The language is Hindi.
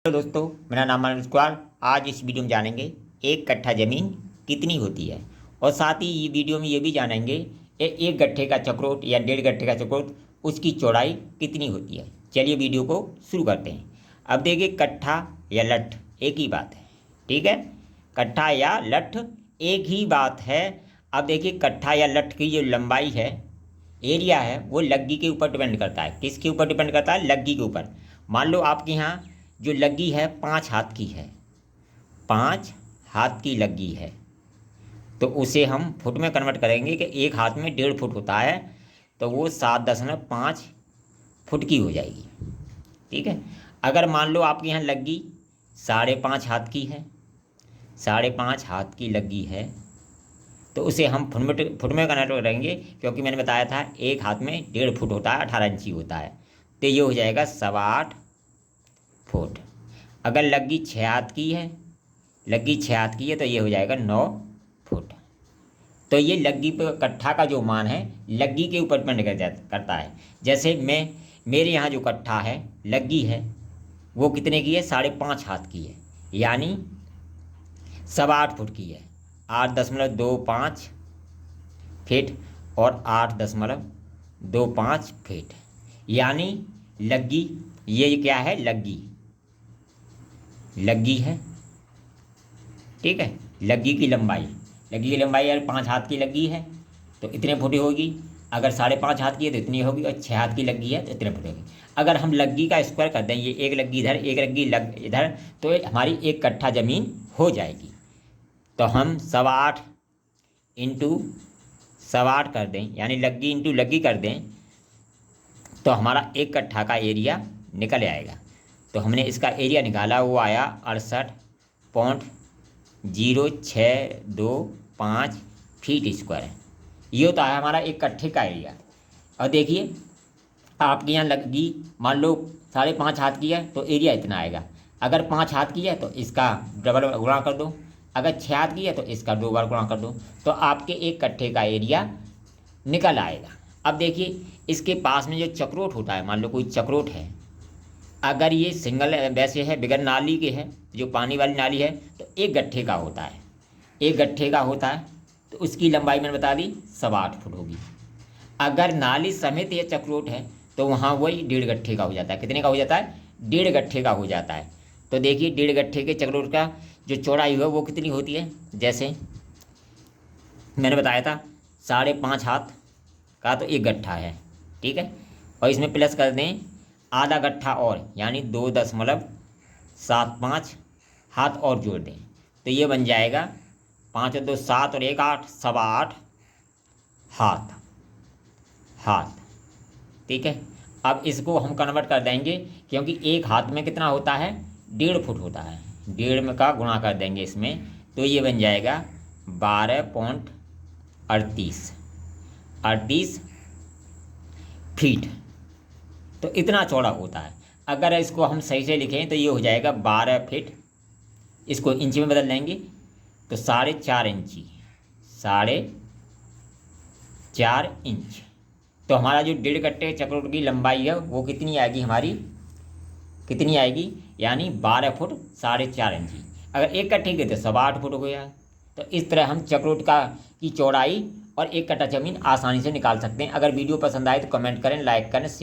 हेलो दोस्तों, मेरा नाम मनोज कुमार। आज इस वीडियो में जानेंगे एक कट्ठा ज़मीन कितनी होती है और साथ ही ये वीडियो में ये भी जानेंगे एक गट्ठे का चक्रोट या 1.5 गट्ठे का चक्रोट उसकी चौड़ाई कितनी होती है। चलिए वीडियो को शुरू करते हैं। अब देखिए, कट्ठा या लठ एक ही बात है, ठीक है। कट्ठा या लठ एक ही बात है। अब देखिए, कट्ठा या लठ की जो लंबाई है, एरिया है, वो लग्गी के ऊपर डिपेंड करता है। किसके ऊपर डिपेंड करता है? लग्गी के ऊपर। मान लो आपके यहाँ जो लग्गी है 5 हाथ की है, 5 हाथ की लग्गी है, तो उसे हम फुट में कन्वर्ट करेंगे कि एक हाथ में 1.5 फुट होता है, तो वो 7.5 फुट की हो जाएगी, ठीक है। अगर मान लो आपके यहाँ लग्गी 5.5 हाथ की है, 5.5 हाथ की लग्गी है, तो उसे हम फुट में कन्वर्ट करेंगे, क्योंकि मैंने बताया था एक हाथ में 1.5 फुट होता है, 18 इंची होता है, तो ये हो जाएगा 8.25 फुट। अगर लग्गी 6 हाथ की है, लग्गी 6 हाथ की है, तो ये हो जाएगा 9 फुट। तो ये लग्गी पर कट्ठा का जो मान है लग्गी के ऊपर डिपेंड करता है। जैसे मेरे यहाँ जो कट्ठा है, लग्गी है, वो कितने की है? 5.5 हाथ की है, यानी 8.25 फुट की है। 8.25 फीट और 8.25 फीट, यानी लग्गी, ये क्या है? लग्गी है, ठीक है। लग्गी की लंबाई यार 5 हाथ की लग्गी है तो इतने फुट होगी। अगर 5.5 हाथ की है तो इतनी होगी, और 6 हाथ की लग्गी है तो इतने फुट होगी। अगर हम लग्गी का स्क्वायर कर दें, ये एक लग्गी इधर, एक लग्गी इधर, तो हमारी एक कट्ठा ज़मीन हो जाएगी। तो हम 8.25 इंटू 8.25 कर दें, यानी लग्गी इंटू लग्गी कर दें, तो हमारा एक कट्ठा का एरिया निकल आएगा। तो हमने इसका एरिया निकाला, वो आया 68.0625 फीट स्क्वायर। ये होता है हमारा एक कट्ठे का एरिया। और देखिए, आपके यहाँ लग्गी मान लो 5.5 हाथ की है तो एरिया इतना आएगा। अगर 5 हाथ की है तो इसका डबल गुणा कर दो, अगर 6 हाथ की है तो इसका 2 बार गुणा कर दो, तो आपके एक कट्ठे का एरिया निकल आएगा। अब देखिए, इसके पास में जो चक्रोट होता है, मान लो कोई चक्रोट है, अगर ये सिंगल वैसे है, बिगर नाली के है, जो पानी वाली नाली है, तो एक गट्ठे का होता है, एक गट्ठे का होता है, तो उसकी लंबाई मैंने बता दी 8.25 फुट होगी। अगर नाली समेत ये चक्रोट है तो वहाँ वही 1.5 गट्ठे का हो जाता है। कितने का हो जाता है? 1.5 गट्ठे का हो जाता है। तो देखिए, 1.5 गट्ठे के चक्रोट का जो चौड़ाई है वो कितनी होती है? जैसे मैंने बताया था 5.5 हाथ का तो एक गट्ठा है, ठीक है। और इसमें प्लस कर दें आधा गट्ठा और, यानी 2.75 हाथ और जोड़ दें, तो ये बन जाएगा 5 और 2 7 और 1 8, 8.25 हाथ, ठीक है। अब इसको हम कन्वर्ट कर देंगे, क्योंकि एक हाथ में कितना होता है? 1.5 फुट होता है, 1.5 में का गुणा कर देंगे इसमें, तो ये बन जाएगा 12.38 फीट। तो इतना चौड़ा होता है। अगर इसको हम सही से लिखें तो ये हो जाएगा 12 फीट। इसको इंच में बदल देंगे तो 4.5 इंची, 4.5 इंच। तो हमारा जो 1.5 गट्ठे चक्रोट की लंबाई है वो कितनी आएगी? हमारी कितनी आएगी? यानी 12 फुट 4.5 इंची। अगर एक कट्ठे के तो 8.25 फुट हो गया। तो इस तरह हम चक्रोट की चौड़ाई और एक कट्ठा ज़मीन आसानी से निकाल सकते हैं। अगर वीडियो पसंद आए तो कमेंट करें, लाइक करें, शेयर